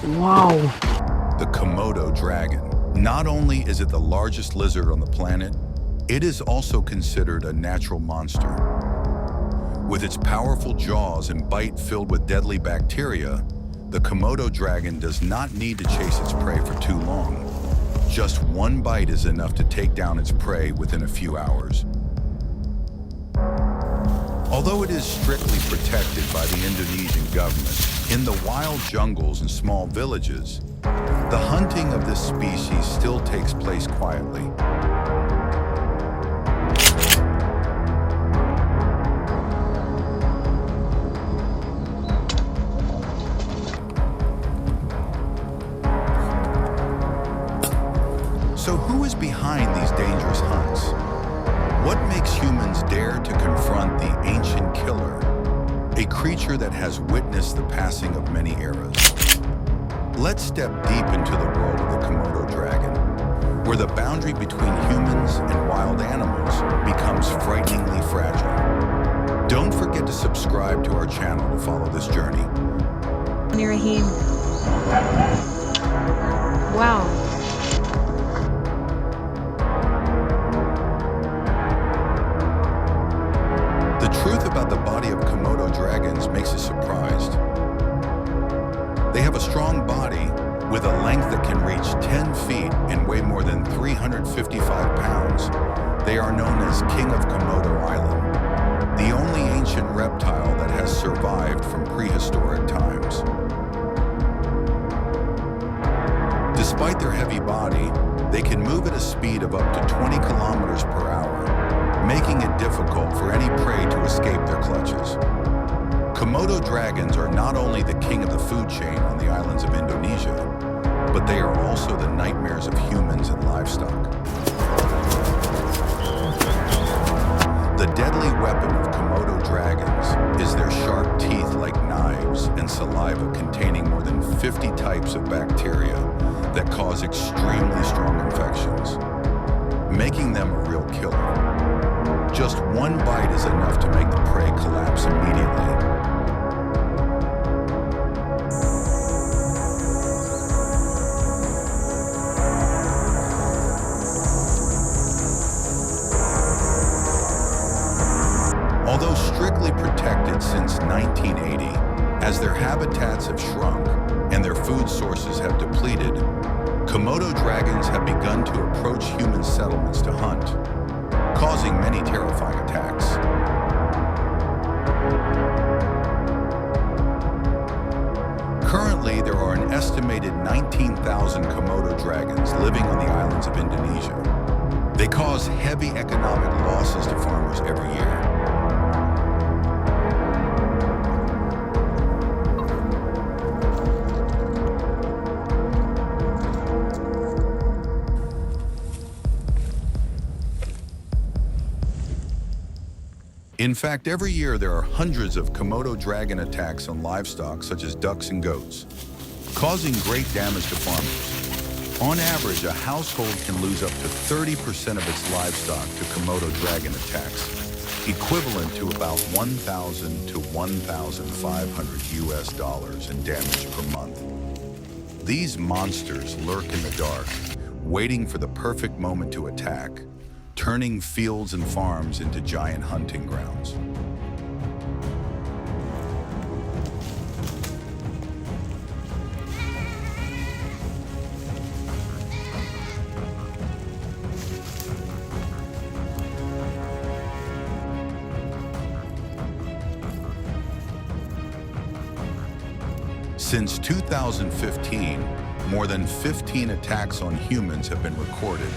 Wow. The Komodo dragon. Not only is it the largest lizard on the planet, it is also considered a natural monster. With its powerful jaws and bite filled with deadly bacteria, the Komodo dragon does not need to chase its prey for too long. Just one bite is enough to take down its prey within a few hours. Although it is strictly protected by the Indonesian government, in the wild jungles and small villages, the hunting of this species still takes place quietly. So who is behind these dangerous hunts? What makes humans dare to confront the ancient killer, a creature that has witnessed the passing of many eras? Let's step deep into the world of the Komodo dragon, where the boundary between humans and wild animals becomes frighteningly fragile. Don't forget to subscribe to our channel to follow this journey. Rahim. Wow. The truth about the body of Komodo dragons makes us surprised. They have a strong body with a length that can reach 10 feet and weigh more than 355 pounds. They are known as King of Komodo Island, the only ancient reptile that has survived from prehistoric times. Despite their heavy body, they can move at a speed of up to 20 kilometers per hour, making it difficult for any prey to escape their clutches. Komodo dragons are not only the king of the food chain on the islands of Indonesia, but they are also the nightmares of humans and livestock. The deadly weapon of Komodo dragons is their sharp teeth like knives and saliva containing more than 50 types of bacteria that cause extremely strong infections, making them a real killer. Just one bite is enough to make the prey collapse immediately. Although strictly protected since 1980, as their habitats have shrunk and their food sources have depleted, Komodo dragons have begun to approach human settlements to hunt, causing many terrifying attacks. Currently, there are an estimated 19,000 Komodo dragons living on the islands of Indonesia. They cause heavy economic losses to farmers every year. In fact, every year there are hundreds of Komodo dragon attacks on livestock such as ducks and goats, causing great damage to farmers. On average, a household can lose up to 30% of its livestock to Komodo dragon attacks, equivalent to about $1,000 to $1,500 US in damage per month. These monsters lurk in the dark, waiting for the perfect moment to attack, turning fields and farms into giant hunting grounds. Since 2015, more than 15 attacks on humans have been recorded,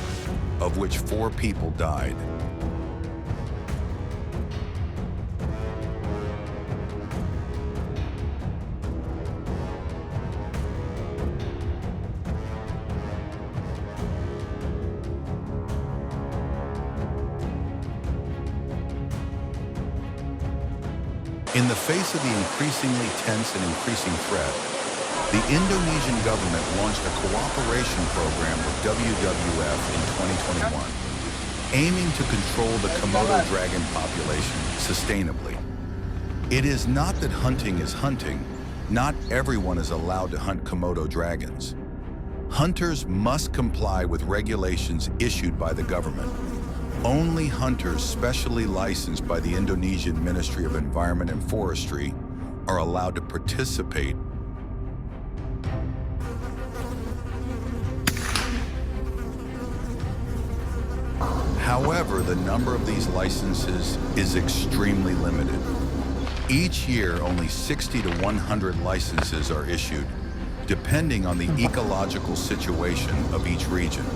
of which 4 people died. In the face of the increasingly tense and increasing threat, the Indonesian government launched a cooperation program with WWF in 2021, aiming to control the Komodo dragon population sustainably. It is not that hunting is hunting, Not everyone is allowed to hunt Komodo dragons. Hunters must comply with regulations issued by the government. Only hunters specially licensed by the Indonesian Ministry of Environment and Forestry are allowed to participate. However, the number of these licenses is extremely limited. Each year, only 60 to 100 licenses are issued, depending on the ecological situation of each region.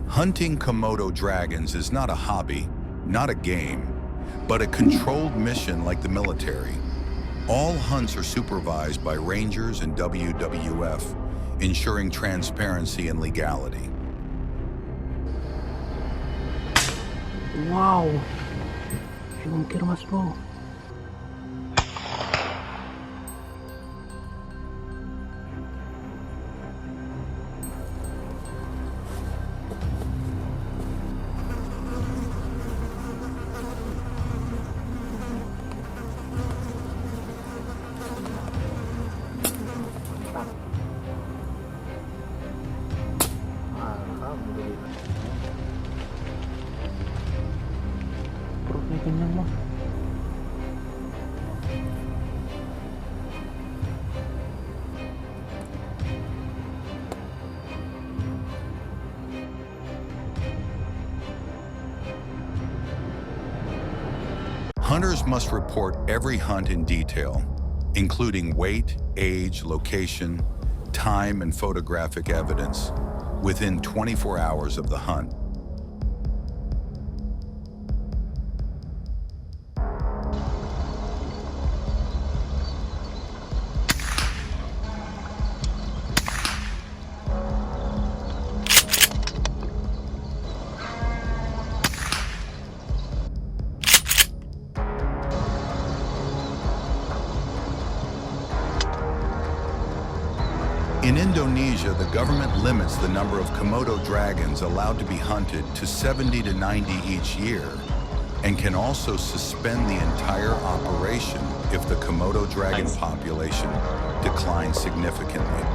Hunting Komodo dragons is not a hobby, not a game, but a controlled mission like the military. All hunts are supervised by rangers and WWF, ensuring transparency and legality. Wow, jungkir mas bro. Perutnya kenyang mah. Hunters must report every hunt in detail, including weight, age, location, time, and photographic evidence, within 24 hours of the hunt. In Indonesia, the government limits the number of Komodo dragons allowed to be hunted to 70 to 90 each year, and can also suspend the entire operation if the Komodo dragon population declines significantly.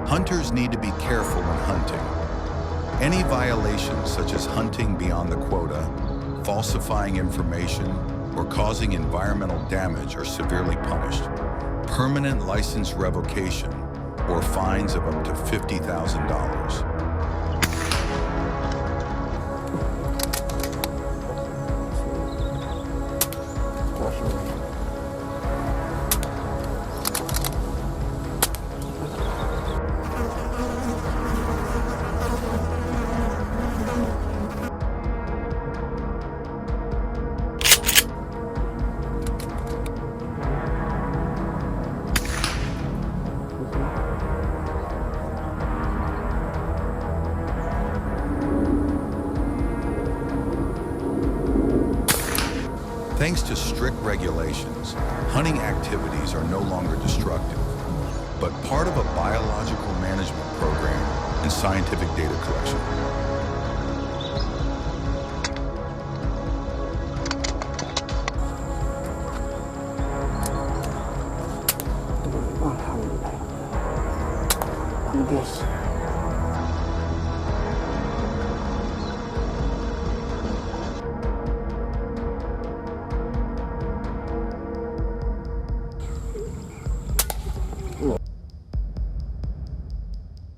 Hunters need to be careful when hunting. Any violations such as hunting beyond the quota, falsifying information, or causing environmental damage are severely punished. Permanent license revocation or fines of up to $50,000. Thanks to strict regulations, hunting activities are no longer destructive, but part of a biological management program and scientific data collection. Guys.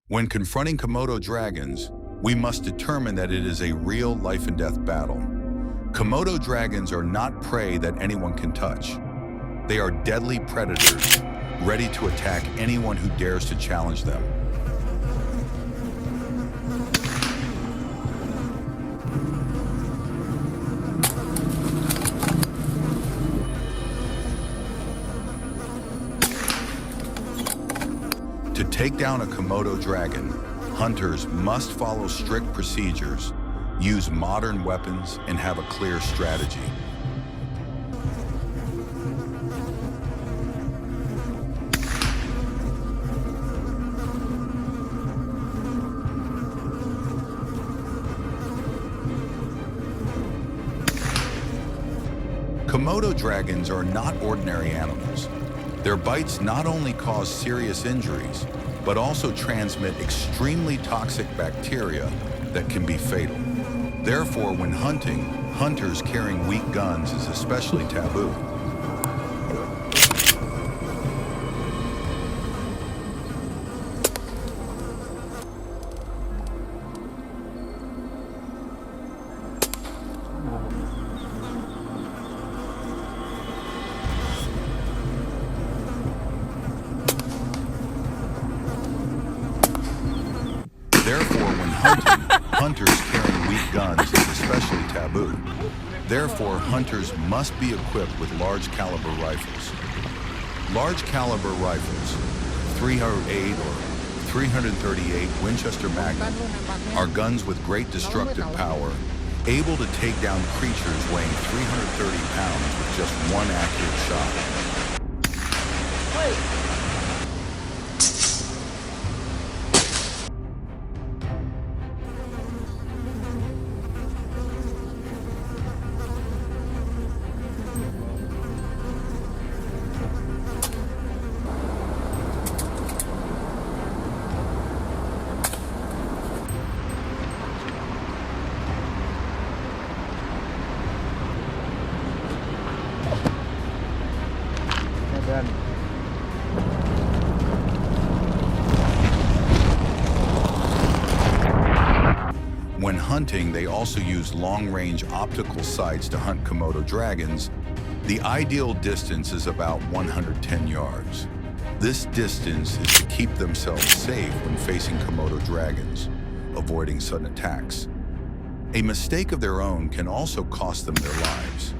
When confronting Komodo dragons, we must determine that it is a real life and death battle. Komodo dragons are not prey that anyone can touch. They are deadly predators, ready to attack anyone who dares to challenge them. take down a Komodo dragon, hunters must follow strict procedures, use modern weapons, and have a clear strategy. Komodo dragons are not ordinary animals. Their bites not only cause serious injuries, but also transmit extremely toxic bacteria that can be fatal. Therefore, when hunting, hunters carrying weak guns is especially taboo. Therefore, when hunting, hunters carrying weak guns is especially taboo. Therefore, hunters must be equipped with large caliber rifles. Large caliber rifles, 308 or 338 Winchester Magnum, are guns with great destructive power, able to take down creatures weighing 330 pounds with just one accurate shot. When hunting, they also use long-range optical sights to hunt Komodo dragons. The ideal distance is about 110 yards. This distance is to keep themselves safe when facing Komodo dragons, avoiding sudden attacks. A mistake of their own can also cost them their lives.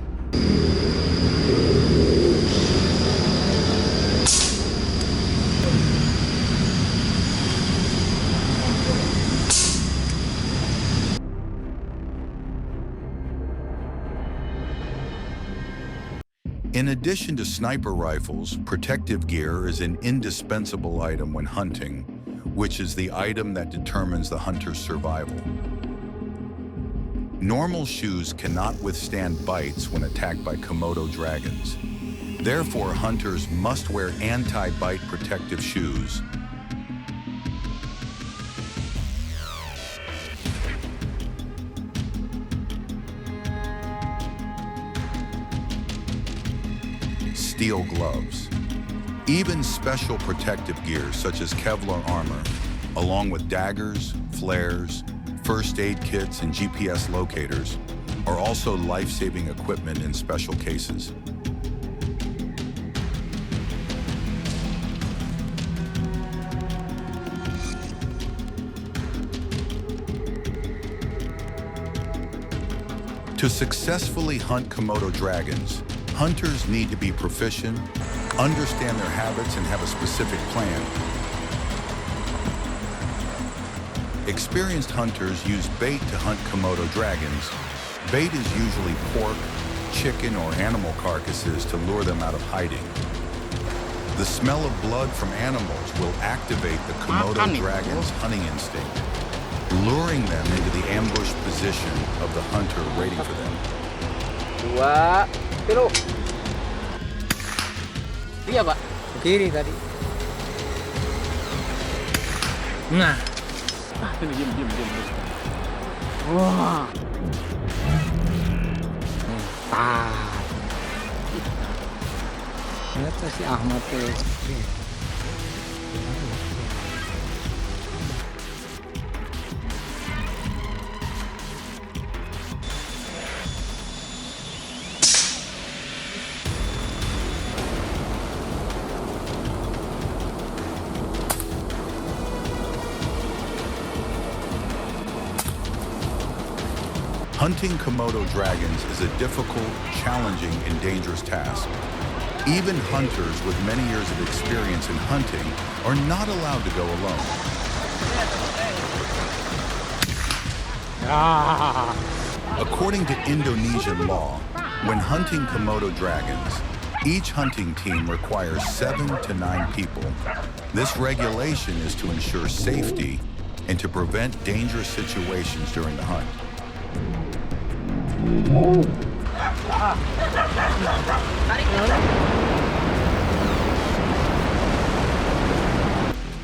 In addition to sniper rifles, protective gear is an indispensable item when hunting, which is the item that determines the hunter's survival. Normal shoes cannot withstand bites when attacked by Komodo dragons. Therefore, hunters must wear anti-bite protective shoes. Steel gloves. Even special protective gear such as Kevlar armor, along with daggers, flares, first aid kits, and GPS locators, are also life-saving equipment in special cases. To successfully hunt Komodo dragons, hunters need to be proficient, understand their habits, and have a specific plan. Experienced hunters use bait to hunt Komodo dragons. Bait is usually pork, chicken, or animal carcasses to lure them out of hiding. The smell of blood from animals will activate the Komodo dragon's hunting instinct, luring them into the ambush position of the hunter waiting for them. Dua, tilu. Iya, Pak. Kiri tadi. Nah. Diam. Wah. Ternyata si Ahmad tuh. Hunting Komodo dragons is a difficult, challenging, and dangerous task. Even hunters with many years of experience in hunting are not allowed to go alone. According to Indonesian law, when hunting Komodo dragons, each hunting team requires 7 to 9 people. This regulation is to ensure safety and to prevent dangerous situations during the hunt.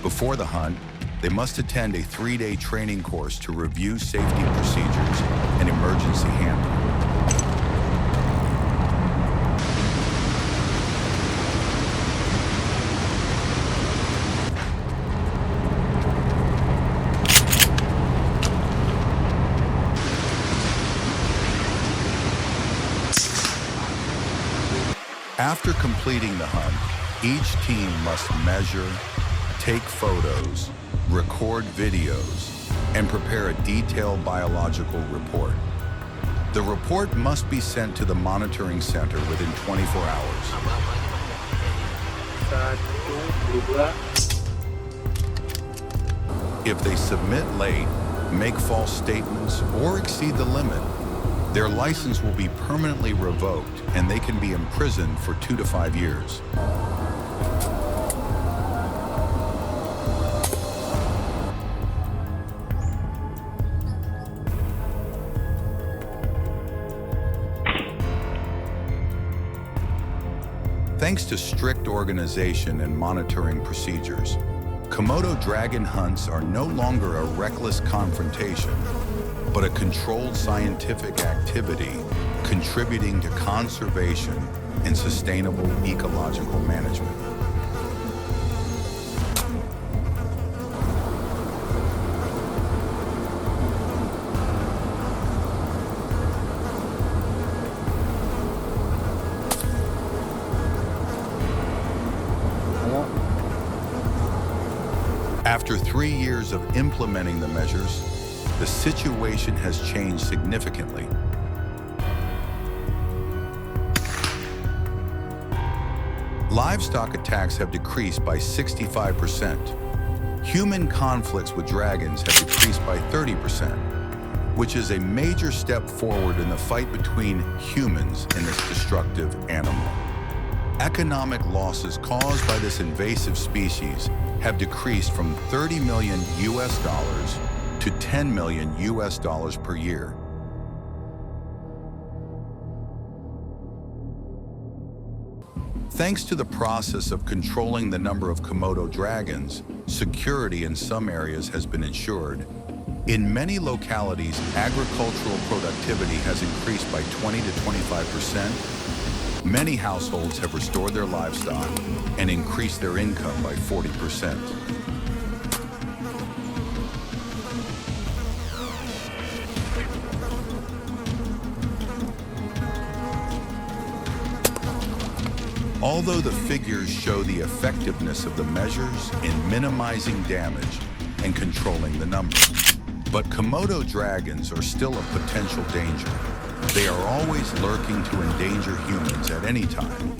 Before the hunt, they must attend a 3-day training course to review safety procedures and emergency handling. After completing the hunt, each team must measure, take photos, record videos, and prepare a detailed biological report. The report must be sent to the monitoring center within 24 hours. If they submit late, make false statements, or exceed the limit, their license will be permanently revoked and they can be imprisoned for 2 to 5 years. Thanks to strict organization and monitoring procedures, Komodo dragon hunts are no longer a reckless confrontation, but a controlled scientific activity contributing to conservation and sustainable ecological management. After 3 years of implementing the measures, the situation has changed significantly. Livestock attacks have decreased by 65%. Human conflicts with dragons have decreased by 30%, which is a major step forward in the fight between humans and this destructive animal. Economic losses caused by this invasive species have decreased from $30 million to $10 million per year. Thanks to the process of controlling the number of Komodo dragons, security in some areas has been ensured. In many localities, agricultural productivity has increased by 20 to 25%. Many households have restored their livestock and increased their income by 40%. Although the figures show the effectiveness of the measures in minimizing damage and controlling the numbers, but Komodo dragons are still a potential danger. They are always lurking to endanger humans at any time.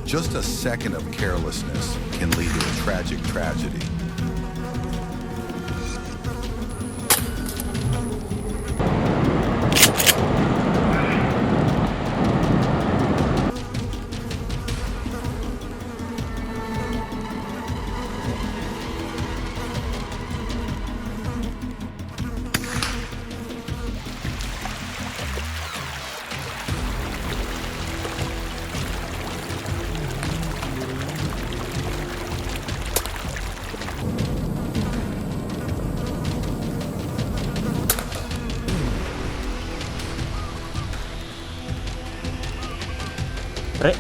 Just a second of carelessness can lead to a tragic tragedy. Pre.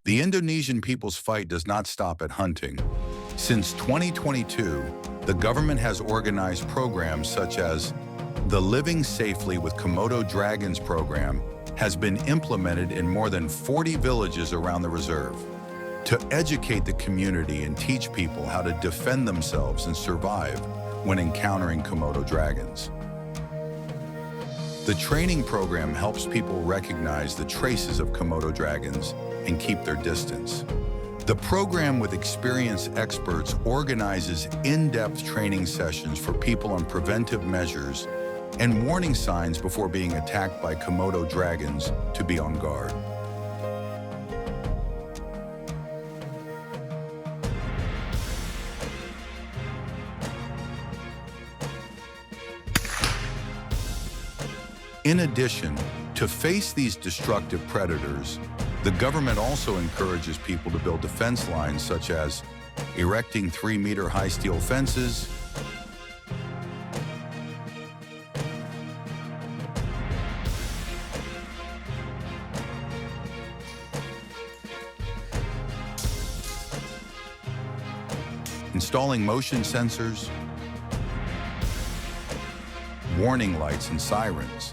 The Indonesian people's fight does not stop at hunting. Since 2022, the government has organized programs such as the Living Safely with Komodo Dragons program has been implemented in more than 40 villages around the reserve. to educate the community and teach people how to defend themselves and survive when encountering Komodo dragons. The training program helps people recognize the traces of Komodo dragons and keep their distance. The program, with experienced experts, organizes in-depth training sessions for people on preventive measures and warning signs before being attacked by Komodo dragons to be on guard. In addition, to face these destructive predators, the government also encourages people to build defense lines, such as erecting 3-meter high steel fences, installing motion sensors, warning lights and sirens.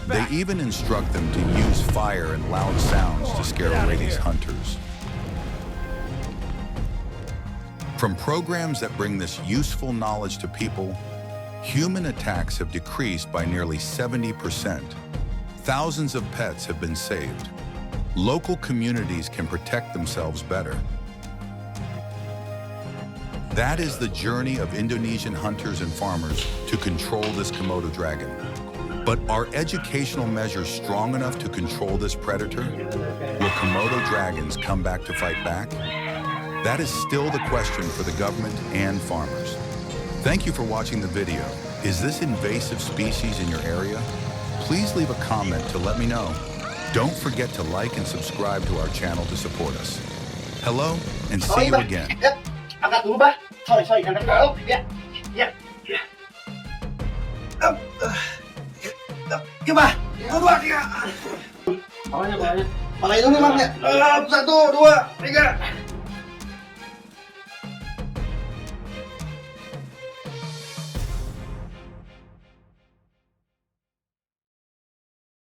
They even instruct them to use fire and loud sounds to scare away these hunters. From programs that bring this useful knowledge to people, human attacks have decreased by nearly 70%. Thousands of pets have been saved. Local communities can protect themselves better. That is the journey of Indonesian hunters and farmers to control this Komodo dragon. But are educational measures strong enough to control this predator? Will Komodo dragons come back to fight back? That is still the question for the government and farmers. Thank you for watching the video. Is this invasive species in your area? Please leave a comment to let me know. Don't forget to like and subscribe to our channel to support us. Hello, and see you again. Angkat dulu, Bah. Sorry, angkat dulu. Ya. Coba. 1, 2, 3. Palanya. Pala itu nih, Bang. 1, 2, 3.